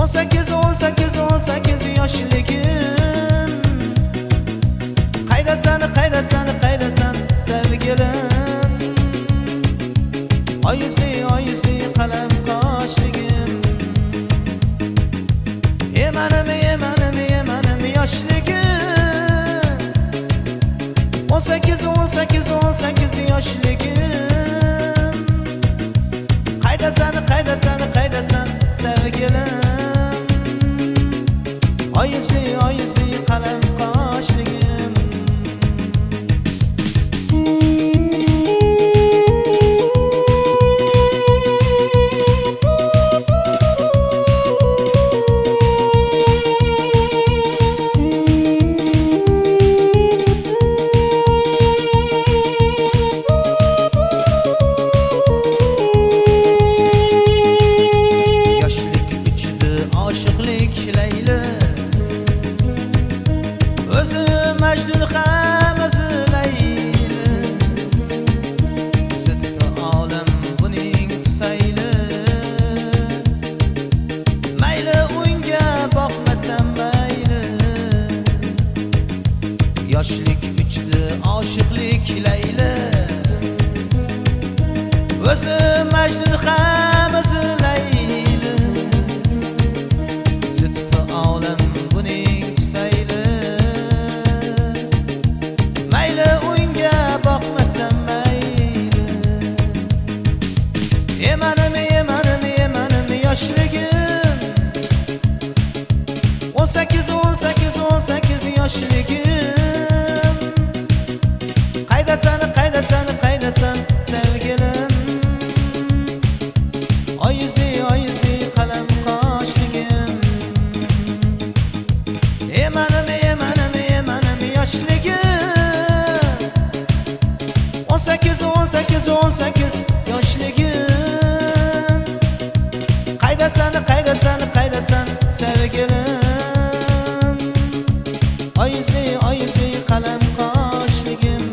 18 yoshligim. Qaydasan sevgilim. Oyuzli qalam qoshligim. Emanim yoshligim. 18 yoshligim. Qaydasan sevgilim. Oyuzli qalam qoshligim. Aşıqlik Leyla, özü Mecnun ham özü Leyla. Sidqi olam buning tufayli. Mayli unga boqmasam mayli. Yoshlik uchdi aşıqlik Leyla, özü Mecnun ham özü Leyla. Olam buning tufayli. Mayli unga boqmasam mayli. Emanim yoshligim. 18 yoshligim. Qaydasan sevgilim. Oyuzli qalam qoshligim. Emanim yoshligim. 18 yoshligim. Qaydasan sevgilim. Oyuzli qalam qoshligim.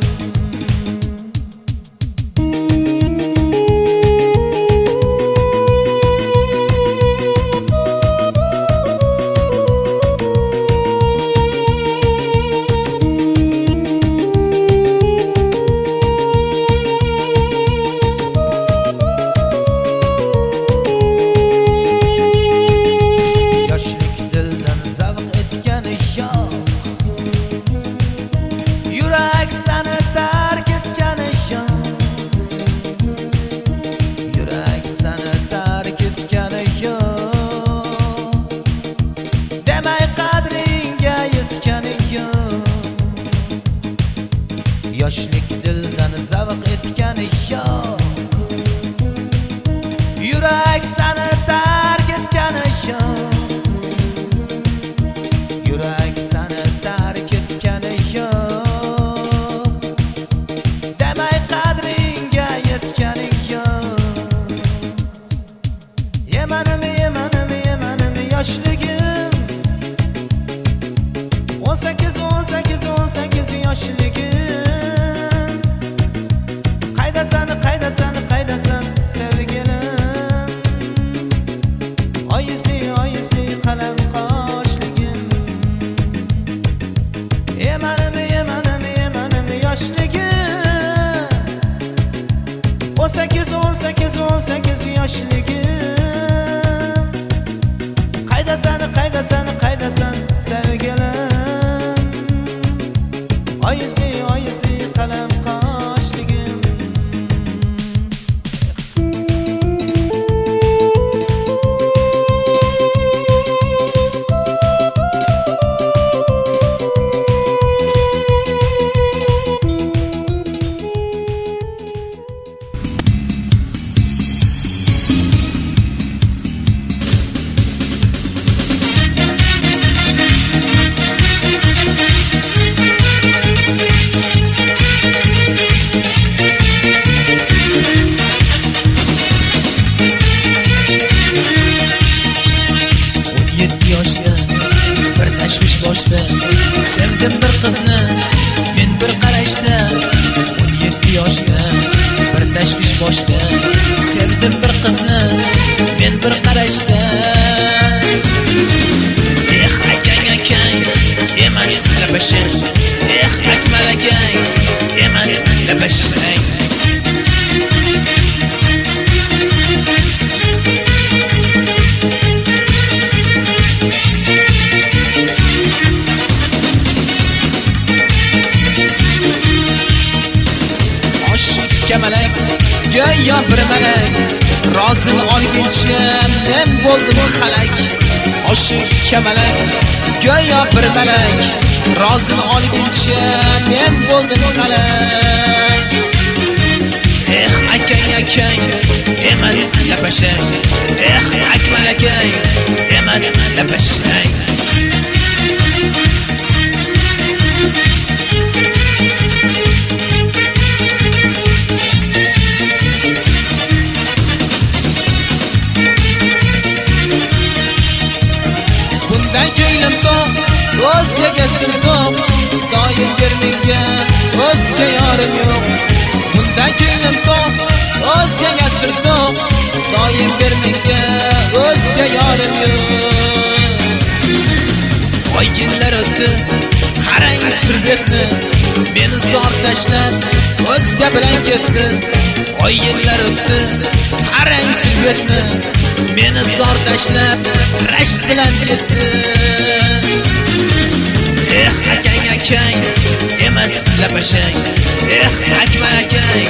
Yurak seni terk etgani yo'q. Yurak seni terk etgani yo'q. Demay qadringga yetgani yo'q. Yoshlik dildan zavq etgani yo'q. Yurak seni terk etgani yo'q. Yurak seni terk etgani yo'q. Emanim yoshligim. 18 yoshligim. Qaydasan sevgilim. Oyuzli qalam qoshligim. Emanim yoshligim. 18 yoshligim. Qaydasan sevgilim. Oyuzli qalam qoshligim. Sevdim bir qizni men bir qarashda. 17 yoshda bir tashvish boshda. Sevdim bir qizni men bir qarashda. kamalak, go'yo bir malak, rozini olguncha men bo'ldim qalak. Akang akang emas lapashang, akmal akang emas lapashang. Bunday ko'nglim to'q, o'zgaga sirdoq, doim bermenga o'zga yorim yo'q. Bunday ko'nglim to'q, o'zgaga sirdoq, doim bermenga o'zga yorim yo'q. Oy yillar o'tdi, qarang surbetni, meni zor tashlab o'zga bilan ketdi. Oy yillar o'tdi, qarang surbetni, meni zor tashlab rasht bilan ketdi. Akang akang emas lapashang, akmal akang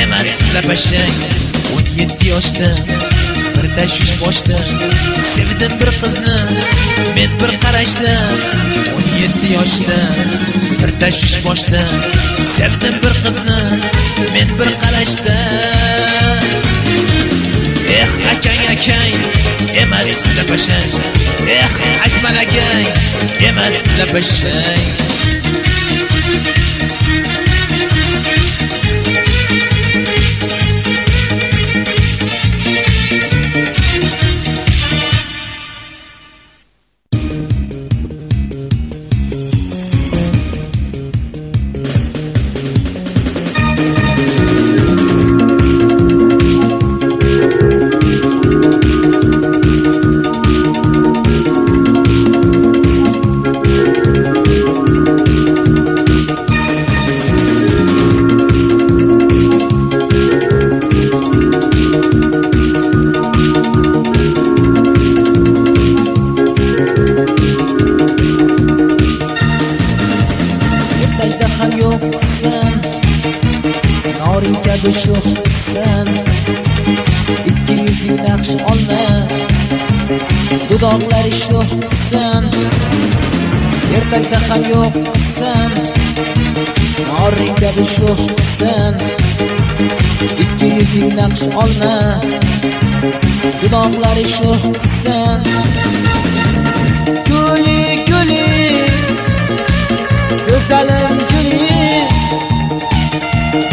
emas lapashang. 17 yoshda bir tashvish boshda sevdim bir qizni men bir qarashda. 17 yoshda bir tashvish boshda sevdim bir qizni men bir qarashda. Akang akang emas lapashang, akmal akang emas lapashang. Dudaqlari sho'xsan, ertakda ham yo'qsan. Noring kabi sho'xsan, ikki yuzing naqsh olma. Dudaqlari sho'xsan, guli guli, go'zalim guli,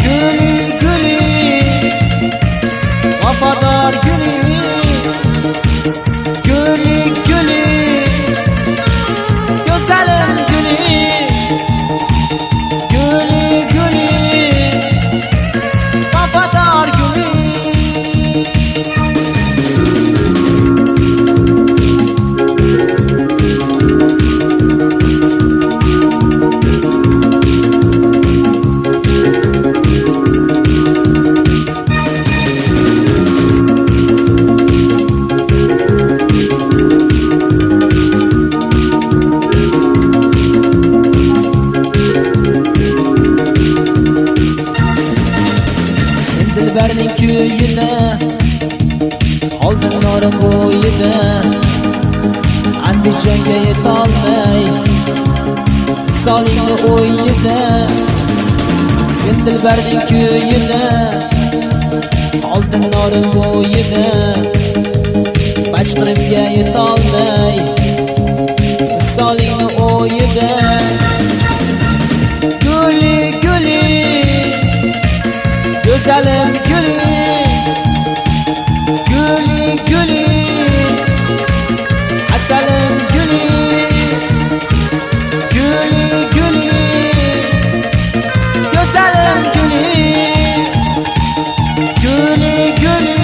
guli guli, vafodor guli. Dilberning kuyida, oldin norim bo'yida, Andijonga yetolmay, visolingni o'yida. Sen dilberning kuyida, oldin norim bo'yida, Bachqirimga yetolmay, visolingni o'yida. Guli guli, go'zalim guli, guli guli, asalim guli, guli guli, go'zalim guli, guli guli,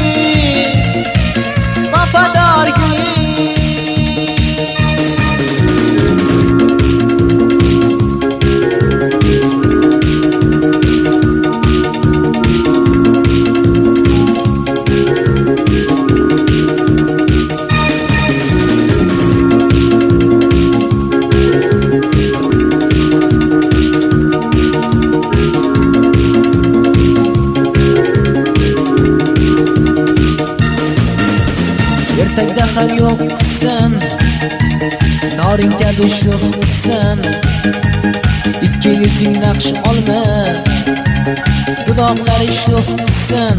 vafodor guli. noring kabi sho'xsan, ikki yuzing naqsh olma, dudoqlari sho'xsan,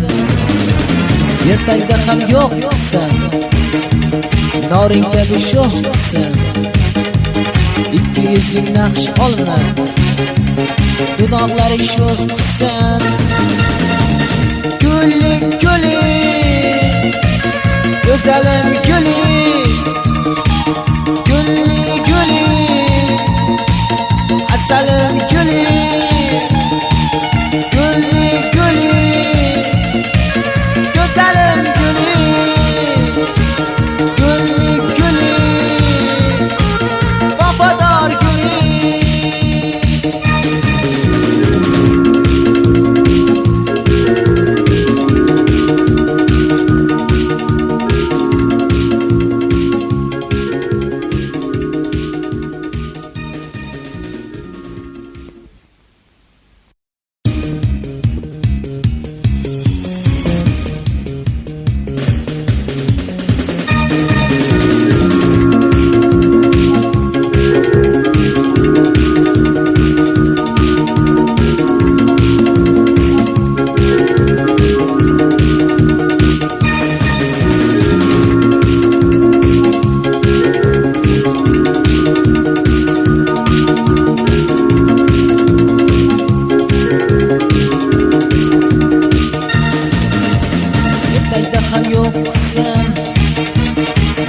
ertakda ham yo'qsan, noring kabi sho'xsan, ikki yuzing naqsh olma, dudoqlari sho'xsan. Gullik gullik, go'zalim gullik, gullik gullik, asalim gullik, gullik gullik, go'zalim gullik, gullik gullik, vafodor gullik.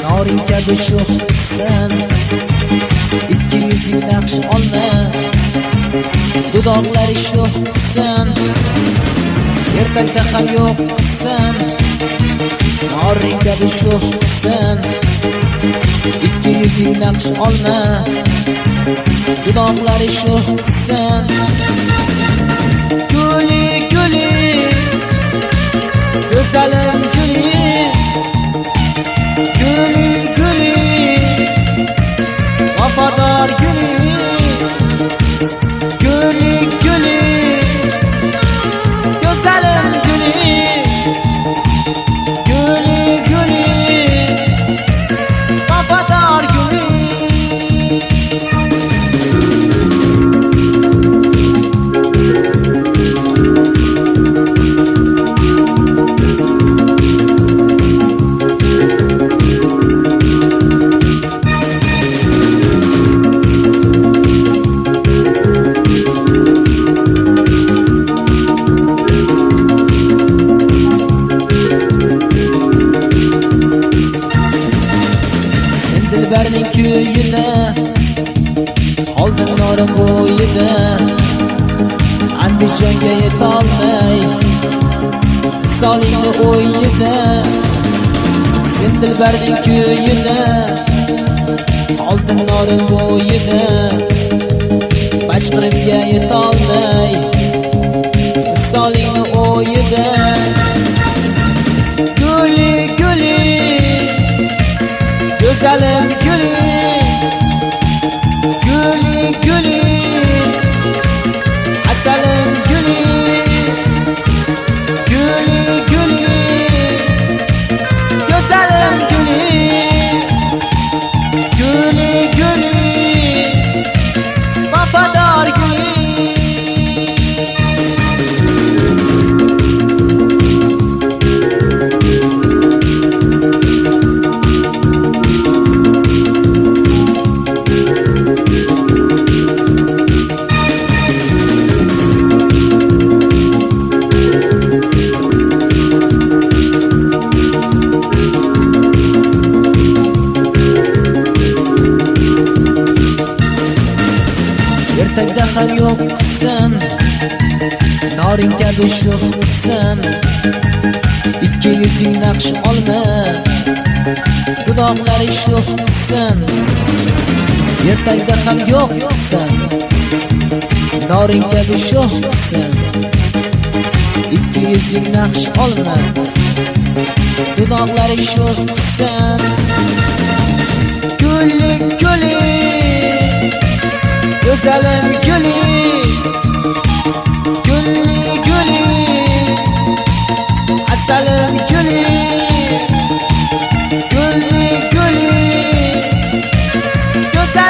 Noring kabi sho'xsan, ikki yuzing naqsh olma, dudoqlari sho'xsan, ertakda ham yo'qsan. Noring kabi sho'xsan, ikki yuzing naqsh olma, dudoqlari sho'xsan. Gullik gullik, go'zalim gullik, gullik gullik, vafodor gullik, gullik gullik, go'zalim gullik, gullik gullik, vafodor gullik. Dilbarning kuyida, oldim norim bo'yida, Andijonga yetolmay, visolingni o'yida. Sen dilbarning kuyida, oldim norim bo'yida, Bachqirimga yetolmay, visolingni o'yida. Gullik gullik, go'zalim gullik, gullik gullik, asalim gullik, gullik gullik, go'zalim gullik, gullik gullik, vafodor gullik. Ertakda ham yo'qsan, noring kabi sho'xsan, ikki yuzing naqsh olma, dudoqlari sho'xsan. Ertakda ham yo'qsan, noring kabi sho'xsan, ikki yuzing naqsh olma, dudoqlari sho'xsan. Gullik gullik, go'zalim gullik, gullik gullik, asalim gullik, gullik gullik, go'zalim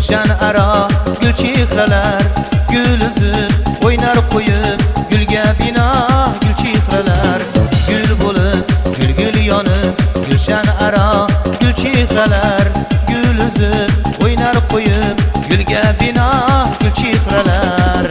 gulshan aro gul chehralar, gul uzib o'ynar qo'yib gulga bino gul chehralar, gul bo'lib gul yonib gulshan aro gul chehralar, gul uzib o'ynar qo'yib gulga bino gul chehralar.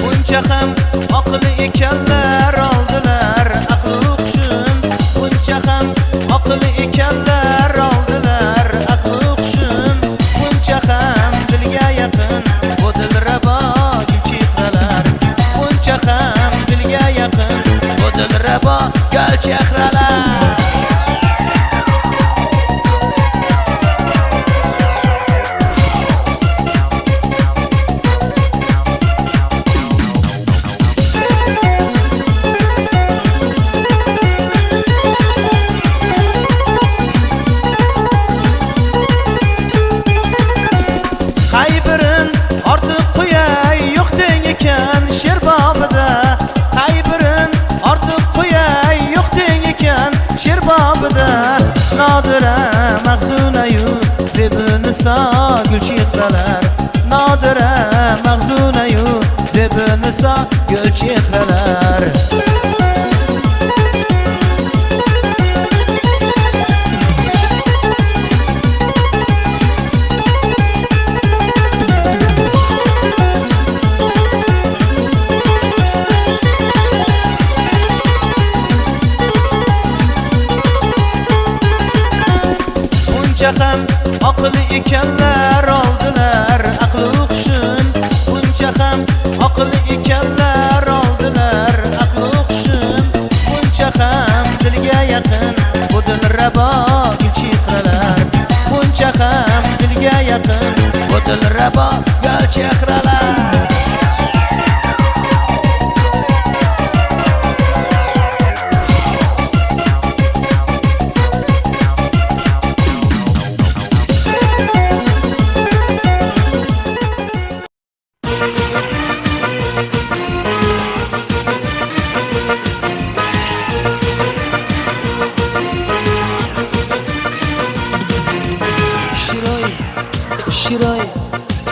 Buncha ham aqli ekanlar oldilar aqli o'qishim, buncha ham aqli ekanlar oldilar aqli o'qishim, buncha ham dilga yaqin bu dilrabo gul chehralar, buncha ham dilga yaqin bu dilrabo gul chehralar. Nodira mag'zunayu zebinisa gul chehralar, nodira mag'zunayu zebinisa gul chehralar. Buncha ham aqli ekanlar oldilar aqli o'qishim, buncha ham aqli ekanlar oldilar aqli o'qishim, buncha ham dilga yaqin bu dilrabo gul chehralar, buncha ham dilga yaqin bu dilrabo gul chehralar. Shiroy,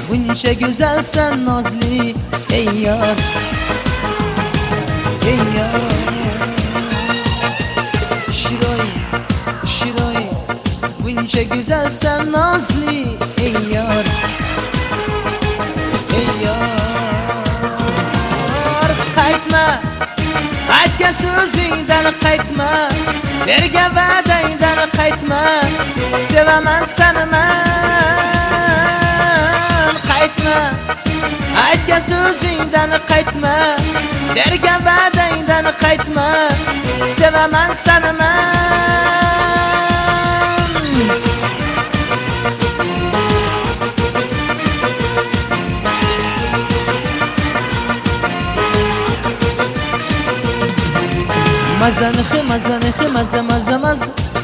buncha go'zalsan nozli ey yor, ey yor. Shiroy, buncha go'zalsan nozli ey yor, ey yor. Qaytma, aytgan so'zingdan qaytma, bergan va'dangdan qaytma, sevaman seni men. Qaytma, aytgan so'zingdan qaytma, bergan va'dangdan qaytma, sevaman seni men.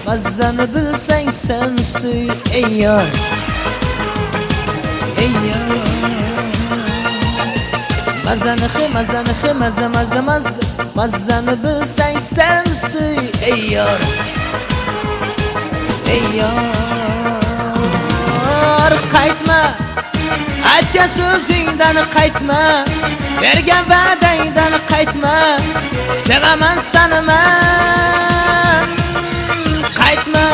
Mazani bilsang sen suy ey yor, ey yor. Mazani bilsang sen suy ey yor, ey yor. Qaytma, aytgan so'zingdan qaytma, bergan va'dangdan qaytma, sevaman seni men. Qaytma,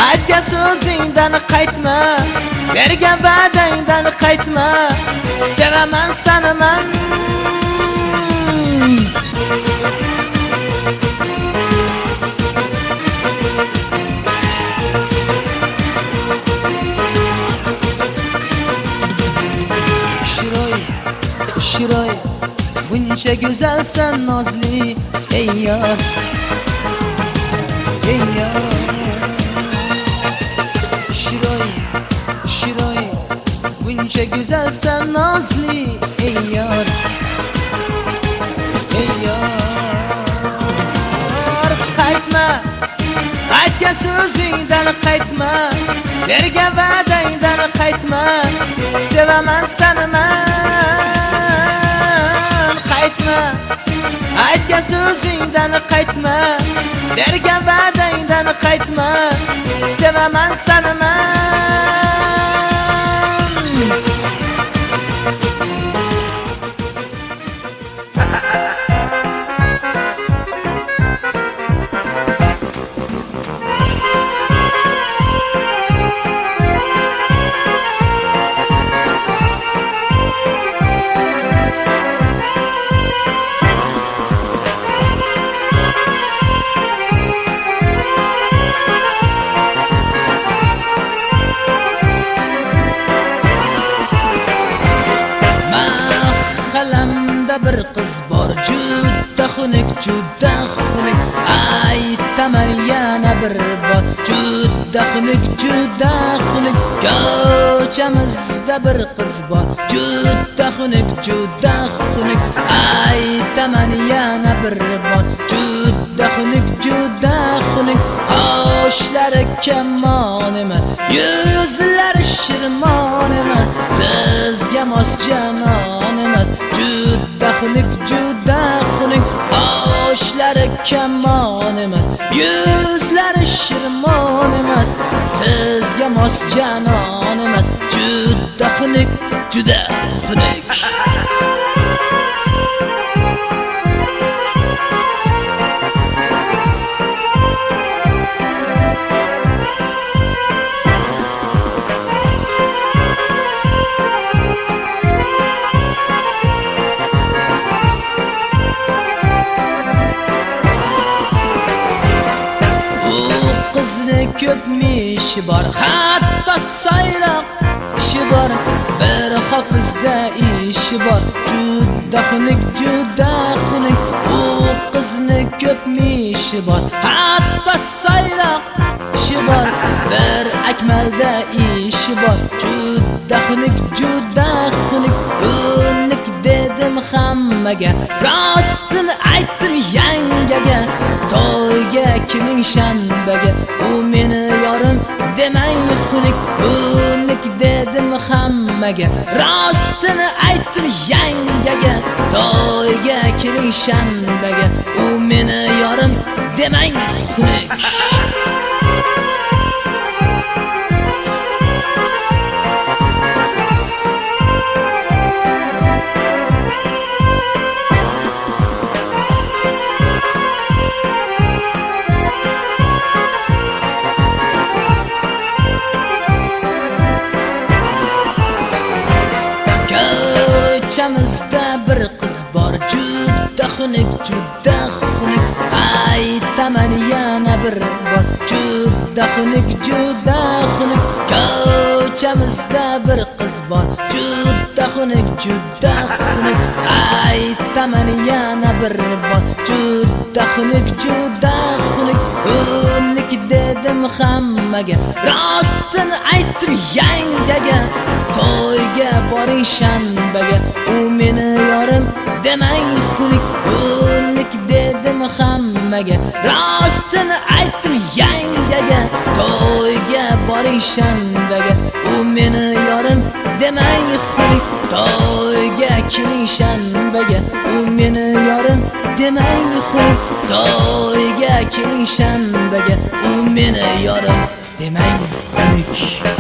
aytgan so'zingdan qaytma, bergan va'dangdan qaytma, sevaman seni men. Shiroy, buncha go'zalsan nozli ey yor, ey yor. Shiroy, buncha go'zalsan nozli ey yor, ey yor. Qaytma, so'zingdan qaytma, bergan va'dangdan qaytma, sevaman seni men, qaytma. Aytgan so'zingdan qaytma, bergan va'dangdan qaytma, sevaman seni men. Bir qiz bor, juda xunuk, juda xunuk. Aytaman yana bir bor, juda xunuk, juda xunuk. Ko'chamizda bir qiz bor, juda xunuk, juda xunuk. Aytaman yana bir bor, juda xunuk, juda xunuk. Qoshlari kamon emas, yuzlari shirmon emas, sizga mos janon emas. Juda xunuk, juda xunuk. Qoshlari kamon emas, yuzlari shirmon emas, sizga mos janon emas. Juda xunuk, juda xunuk. Ko'pmishi bor, hatto sayroq ishi bor, bir hofizda ishi bor. Juda xunuk, juda xunuk. U qizni ko'pmishi bor, hatto sayroq ishi bor, bir akmalda ishi bor. Juda xunuk, juda xunuk. Unik dedim hammaga, rostini aytdim yangaga, to'yga kiming shanbaga. U meni yorim demang xunuk. Unik dedim hammaga, rostini aytdim yangaga, to'yga kiming shanbaga. U meni yorim demang xunuk. Ko'chamizda bir qiz bor, juda xunuk, juda xunuk. Aytaman yana bir bor, juda xunuk, juda xunuk. Ko'chamizda bir qiz bor, juda xunuk, juda xunuk. Aytaman yana bir bor, juda xunuk, juda xunuk. Unik dedim hammaga, rostini aytdim yangaga, to'yga boring shanbaga. U meni yorim demang xunuk. Unik dedim hammaga, rostini aytdim yangaga, to'yga boring shanbaga. U meni yorim demang xunuk. To'yga kiming shanbaga. U meni yorim demang xunuk. To'yga kiming shanbaga. U meni yorim demang xunuk.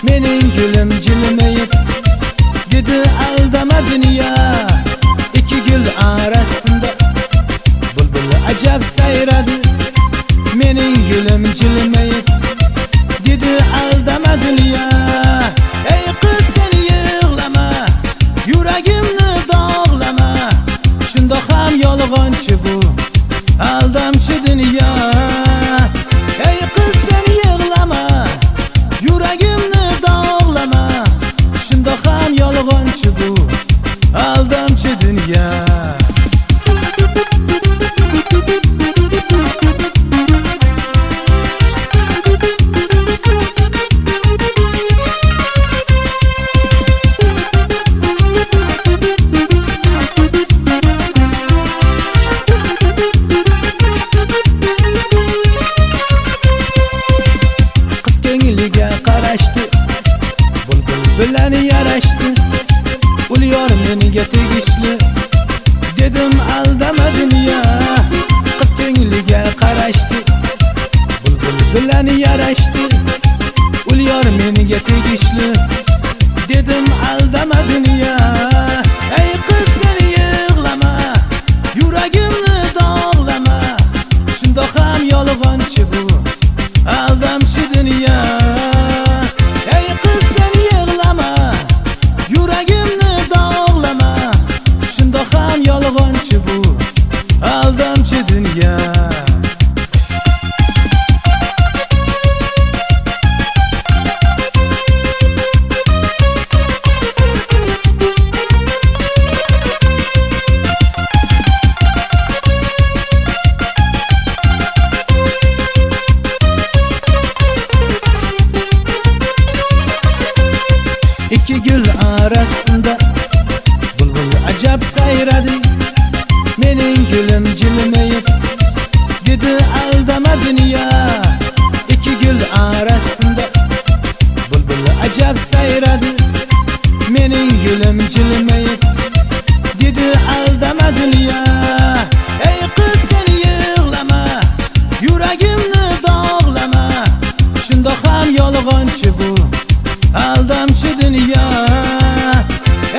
mening gulim jilmayib. Dedi aldama dünya, iki gül arasında bulbul acab sayradi. Mening gulim jilmayib, dedi aldama dünya. Ey kız sen yığlama, yuragimni dog'lama. Shundoq ham yolg'onchi bu aldamchi dünya. Ey kız sen yığlama, yuragimni dog'lama. Shundoq ham yolg'onchi bu aldamchi dünya. Bilan yarashdi, ul yor menga tegishli. Dedim aldama dünya, qiz ko'ngliga qarashdi. Bulbul bilan yarashdi, ul yor menga tegishli. Dedim aldama dünya. Ey qiz sen yig'lama, yuragimni dog'lama. Shundoq ham yolg'onchi bu aldamchi dünya. Ey qiz sen yig'lama, yuragimni dog'lama. Shundoq ham yolg'onchi bu aldamchi dünya. İki gül arasında bulbul acab sayradi. Mening gulim jilmayib, dedi aldama dünya. İki gül arasında bulbul acab sayradi. Mening gulim jilmayib, dedi aldama dünya. Ey kız sen yig'lama, yuragimni dog'lama. Shundoq ham yolg'onchi bu aldamchi dünya.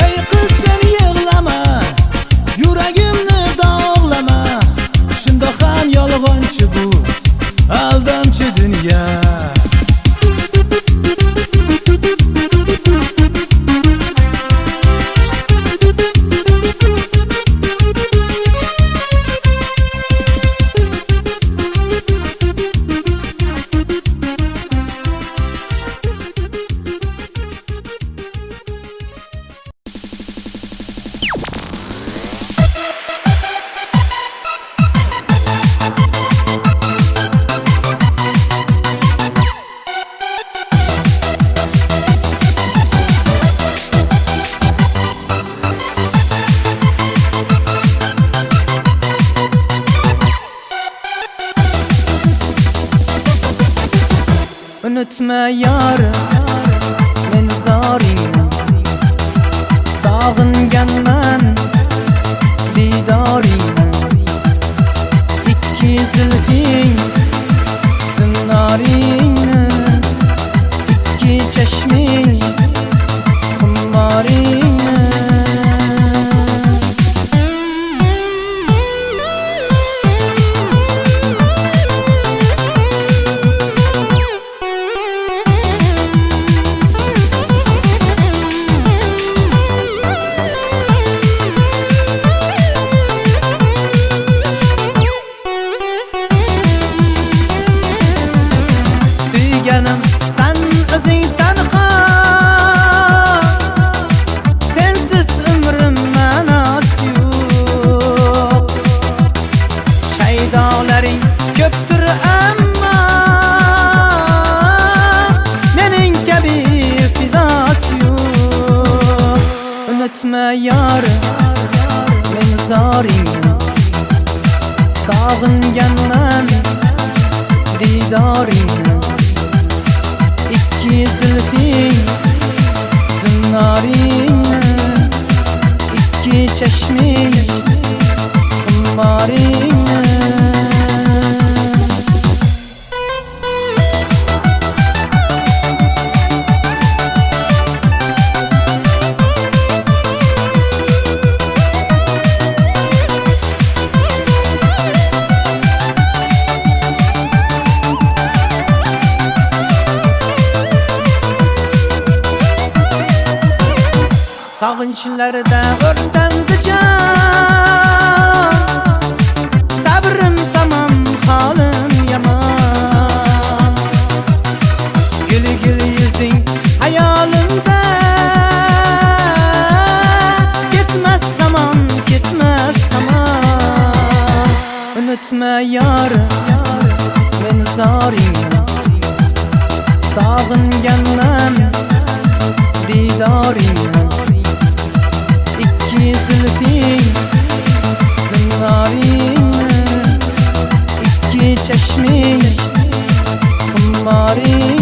Ey kız sen yig'lama, yuragimni dog'lama. Shundoq ham yolg'onchi bu aldamchi dünya. Unutma yarım, men zoringni. Sog'inganman didoringni. Ikki zulfing zinoringni. Ikki chashming xummoringni. Sen o'zing tanho, sensiz umrim ma'nosi yo'q. Shaydolaring ko'pdir ammo mening kabi fidosi yo'q. Unutma yorim, men zoringni. Sog'inganman didoringni. İki zulfing zinoringni. Ikki chashming xummoringni. Sog'inchlarda o'rtandi jon, sabrim tamom, holim yomon. Gul yuzing hayolimda, ketmas hamon, ketmas hamon. Unutma yorim, men zoringni, sog'inganman didoringni. Ikki zulfing zinnoringni, ikki chashming xumboringni.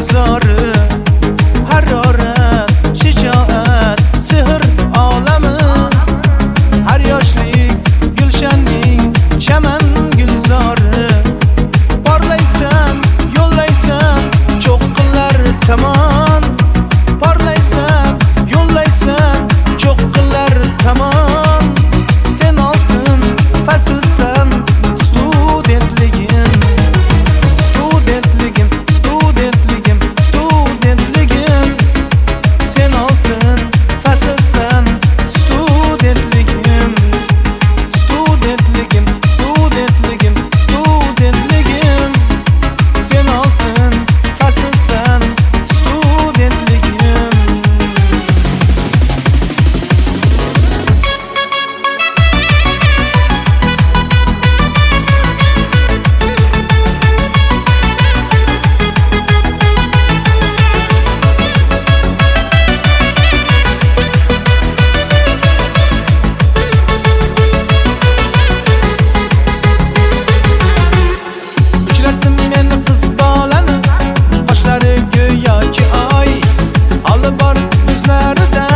gulzori harorat shijoat sehr olami har yoshlik gulshanning chaman gulzori porlaysan yo'llaysan cho'qqilar tomon porlaysan yo'llaysan cho'qqilar tomon sen oltin faslsan studentligim studentligim studentligim studentligim sen oltin faslsan studentligim studentligim studentligim studentligim sen oltin faslsan studentligim. Uchratdim men qiz bolani qoshlari go'yoki oy olib bor ko'zlarida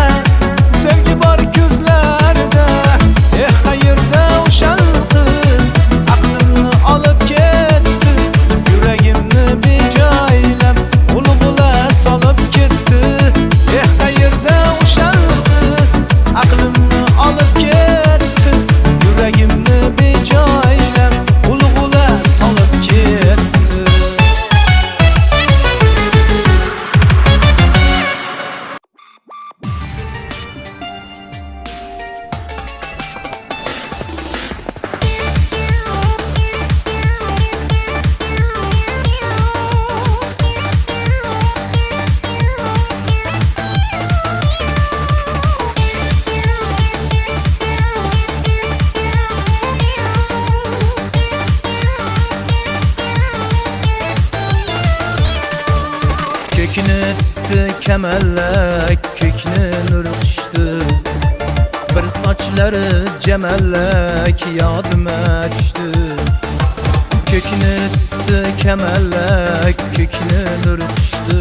sevgi bor ko'zlarida qayerda o'shal qiz aqlimni olib ketdi yuragimni bejoylab g'ulg'ula solib ketdi qayerda o'shal qiz aqlimni olib ketdi yuragimni bejoylab g'ulg'ula solib ketdi. Kökünü tuttu kemellek, kökünü nur düştü. Bir saçları cemellek yadıma düştü. Kökünü tuttu kemellek, kökünü nur düştü.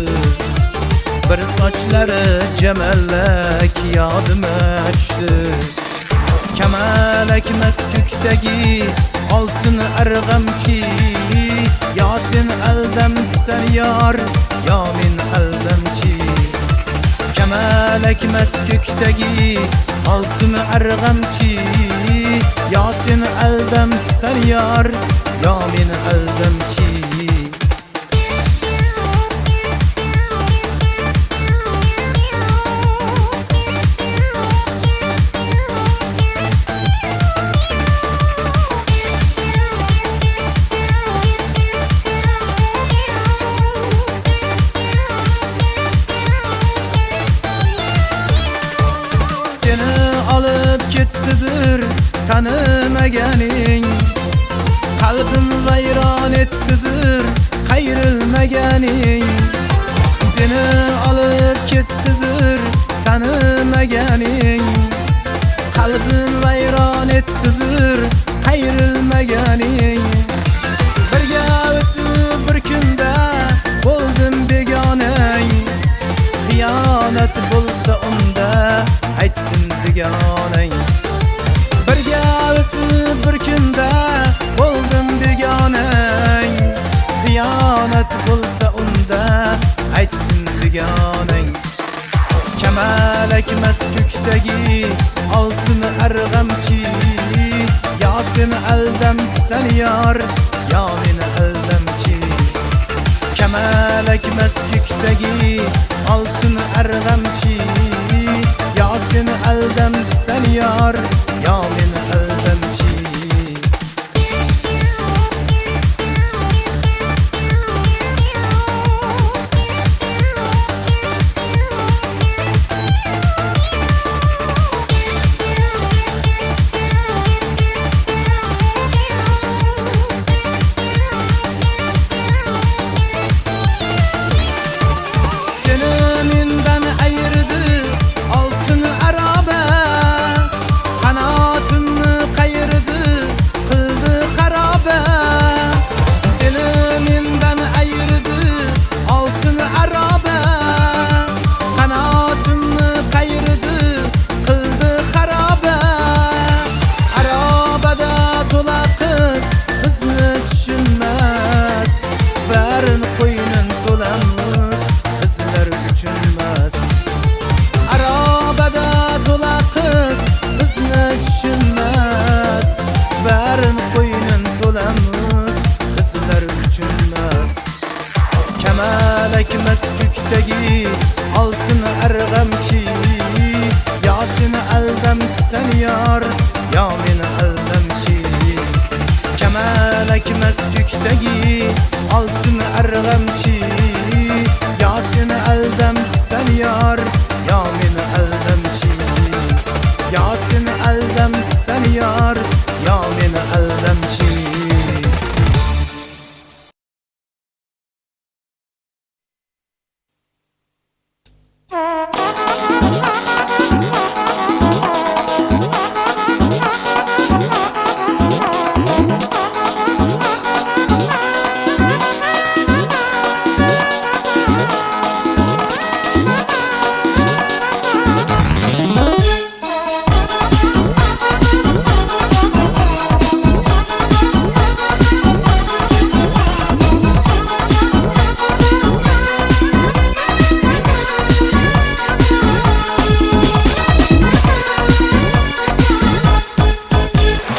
Bir saçları cemellek yadıma düştü. Kemelek meskökteki altın ergamçi Yasin eldem sen yar yamin eldemçi Kemelek meskökteki altın ergamçi Yasin eldem sen yar yamin eldemçi. Kettidir tanımagening qalbim vayron ettidir qayrilmagening seni olib kettidir tanımagening qalbim vayron ettidir qayrilmagening birga o'tib bir kunda bo'ldim begonang xiyonat bo'lsa unda aytsin begonang birga o'tib bir kunda bo'ldim begonang xiyonat bo'lsa unda aytsin begonang. Kemalak masjukdagi oltin arg'amchi Yasin aldam sen yar yamin aldamchi Kemalak masjukdagi oltin arg'amchi Yasin aldam sen yar yamin aldamchi. Seni mendan ayırdı altın araba to'lamiz bizlar uchunmas. Arabada to'la qiz bizni tushunmas. Barin qo'ynin to'lamiz bizlar uchunmas. Kamalakmas ko'kdagi oltin arg'amchi, yo seni aldamsan yor, yo meni aldamchi. Kamalakmas ko'kdagi oltin arg'amchi, yo seni aldamsan yor, yo meni aldamchi. Yo seni aldamsan yor, yo meni aldamchi.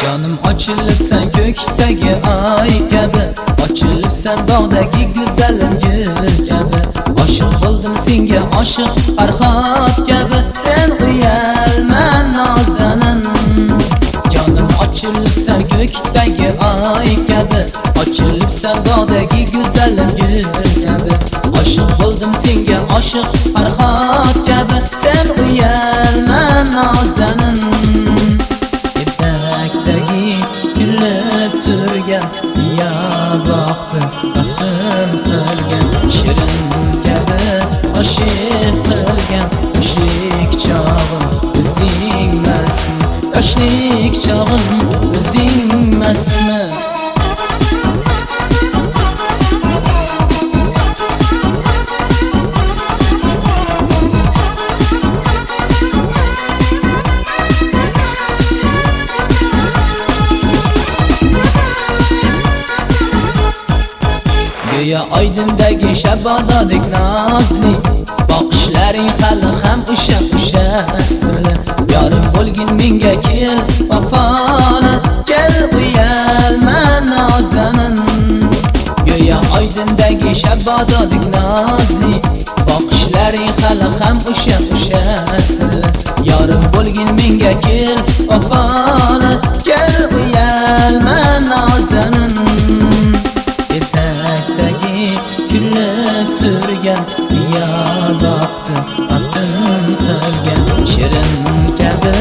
Canım açılıpsan köktagi ay kabi, açılıpsan dağdagi güzelim gül kabi. Aşık buldum senga, aşık Farhod kabi, sen uyalman nazanin. Canım açılıpsan köktagi ay kabi, açılıpsan dağdagi güzelim gül kabi. Aşık buldum senga, aşık Farhod kabi, sen uyalman nazanin. Gülüp turgan ya baxti baxtim qilgan, shirin kabi oshiq qilgan yoshlik chog'im o'zingmasmi, yoshlik chog'im o'zingmasmi. Go'yo oydindagi shabodadek nozli, boqishlaring hali ham o'sha sirli. Yorim bo'lgin menga kel vafoli, kel uyalman nazanin. Go'yo oydindagi shabodadek nozli, boqishlaring hali ham o'sha sirli. Yorim bo'lgin menga kel vafoli, kel uyalman nazanin. Gülüp turgan ya baxti baxtim qilgan, shirin kabi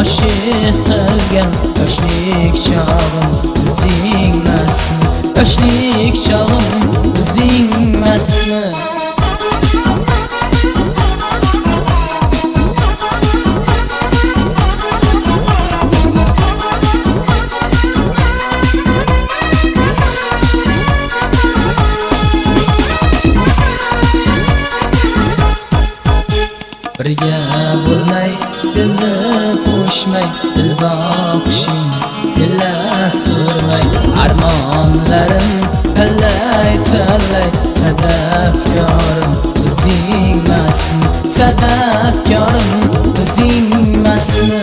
oshiq qilgan yoshlik chog'im o'zingmasmi, yoshlik chog'im o'zingmasmi. Birga bo'lmay, sevib qo'shmay, dil boqishing sila surmay. Armonlarim talay sadafkorim o'zingmasmi, sadafkorim o'zingmasmi.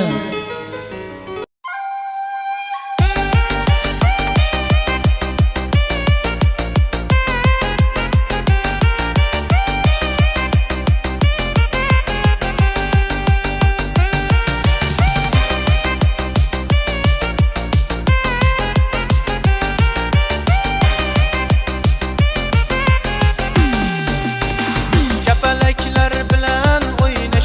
Kapalaklar bilan o'ynash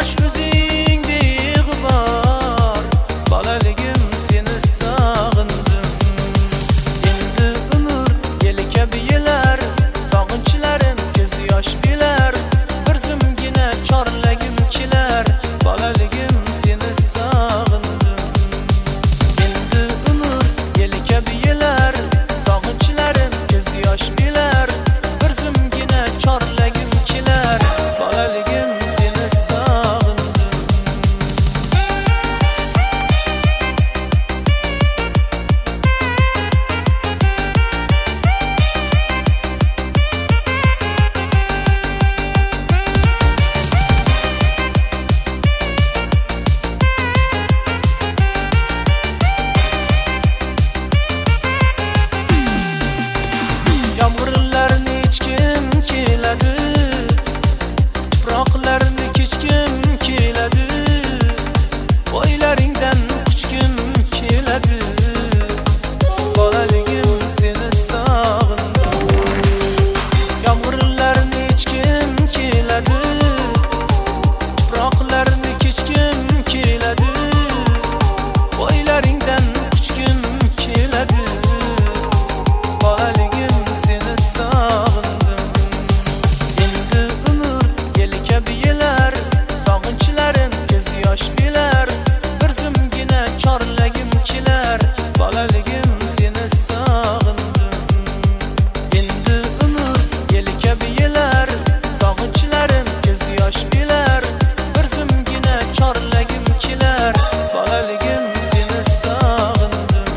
yosh o'zing beg'ubor, bolaligim seni sog'indim. Endi umr yeli kabi yelar, sog'inchlarim ko'z yosh bilar. Bir zumgina chorlagim kelar, bolaligim seni sog'indim. Endi umr yeli kabi yelar, sog'inchlarim ko'z yosh bilar. Bir zumgina chorlagim kelar, bolaligim seni sog'indim. Yomg'irlarni ichkim keladi, tuproqlarni kechkim keladi, bo'ylaringdan quchgim keladi, bolaligim seni sog'indim. Yomg'irlarni ichkim keladi, tuproqlarni kechkim keladi, bo'ylaringdan quchgim keladi, bolaligim seni sog'indim. Endi umr yeli kabi yelar, sog'inchlarim ko'z yosh bilar. Bir zumgina chorlagim kelar, bolaligim seni sog'indim. Endi umr yeli kabi yelar, sog'inchlarim ko'z yosh bilar. Bir zumgina chorlagim kelar, bolaligim seni sog'indim.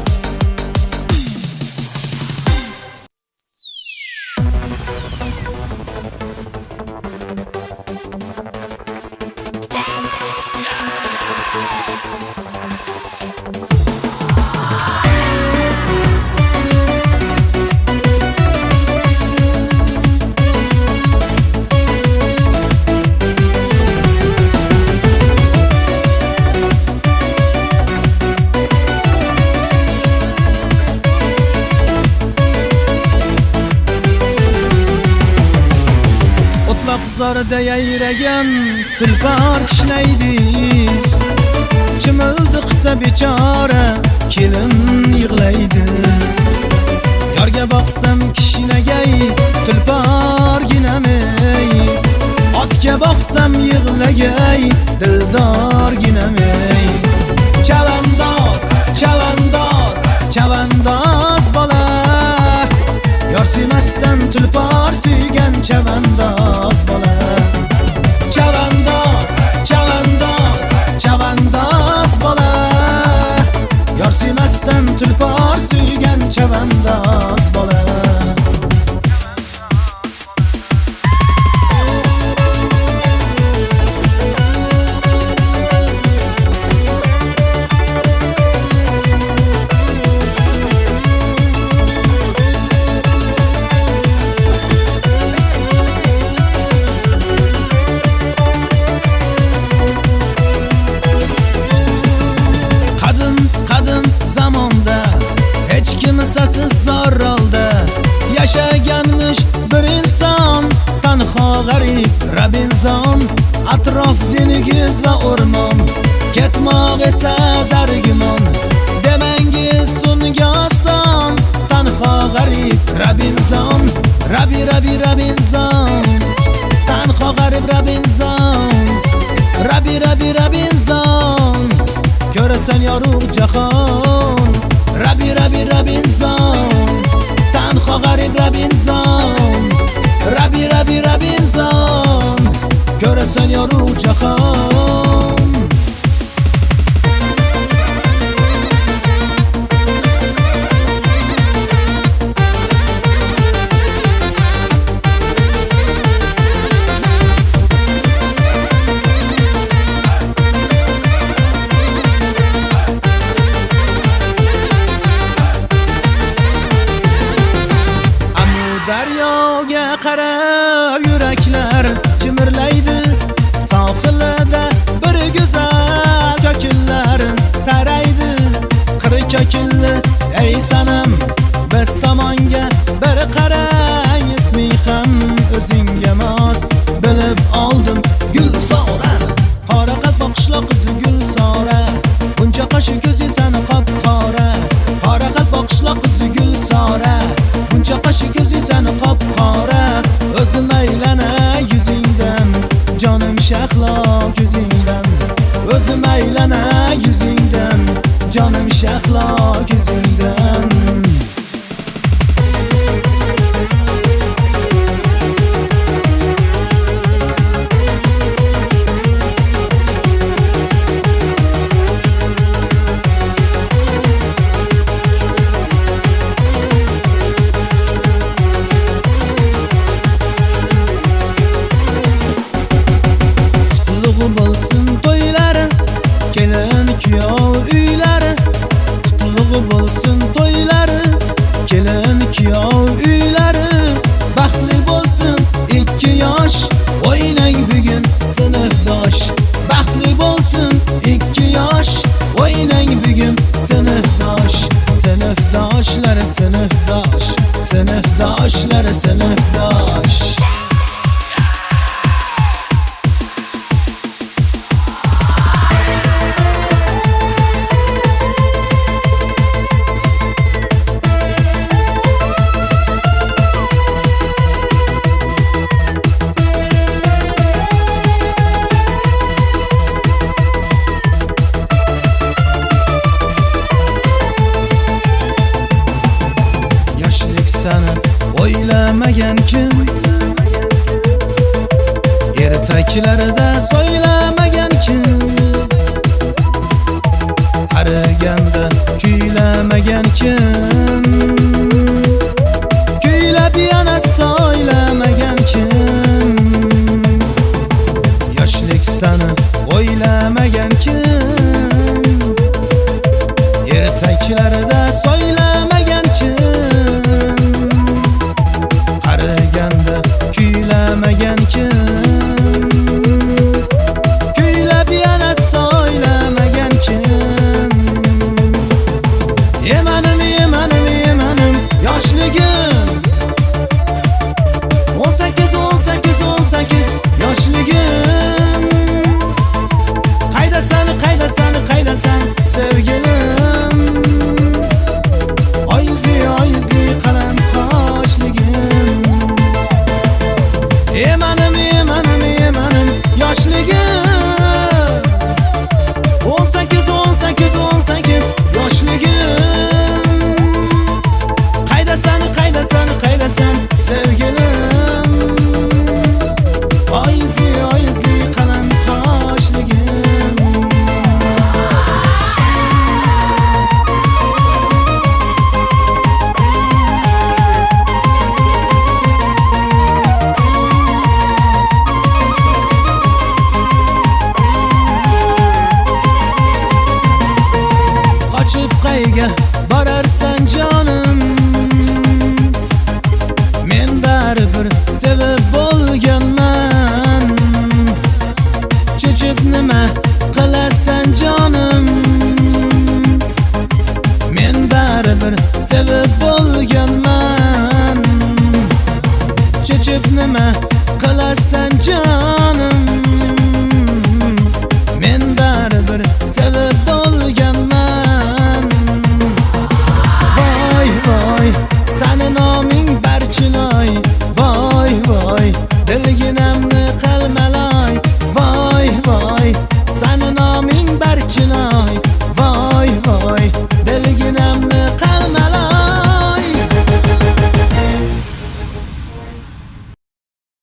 O'tloq zorida yayragan tulpor kishnaydi, chimildiqda bechora kelin yig'laydi. Yorga boqsam kishnagay tulporginamey, otga boqsam yig'lagay dildorginamey. Chavandoz, chavandoz, chavandoz bola, yor suymasdan tulpor suygan chavandoz bola. Chavandoz, chavandoz, chavandoz bola, yor suymasdan tulpor suygan chavandoz bola. Qadim zamonda hech kimsasiz zor olda yashaganmish bir inson, tanho g'arib Robinson. Atrof dengiz va o'rmon, ketmoq esa dargumon. Demangiz sunga oson, tanho g'arib Robinson. Robinson, tanho g'arib Robinson. Robinson, ko'rasan yorug' jahon. Robinson, tanho g'arib Robinson. Robinson, ko'rasan yorug' jahon. Daryoga qarab yuraklar jimirlaydi, sohilida bir shahlo ko'zingdan o'zim aylanay yuzingdan jonim shahlo ko'zingdan bo'lsin to'ylari kelin kuyov uylari qutlug' bo'lsin to'ylari kelin kuyov uylari baxtli bo'lsin ikki yosh o'ynang bugun sinfdosh baxtli bo'lsin ikki yosh o'ynang bugun sinfdosh sinfdoshlar sinfdosh sinfdoshlar sinfdosh Seni o'ylamagan kim ertaklarida so'ylamagan kim qariganda kuylamagan kim kuylab yana so'ylamagan kim yoshlik seni o'ylamagan kim ertaklarida so'ylamagan kim kuylamagan kim kuylab yana so'ylamagan kim yemanim yemanim yemanim yoshligim 18 18 18 yoshligim qaydasan qaydasan qaydasan sevgilim oyizli oyizli qalam qoshligim yemanim yemanim yemanim yoshligim 18 18 18 yoshligim qaydasan qaydasan qaydasan sevgilim oyizli oyizli qalam qoshligim qochib qayga borarsan jonim men baribir sevib bo'lganman cho'chib nima qilasan jonim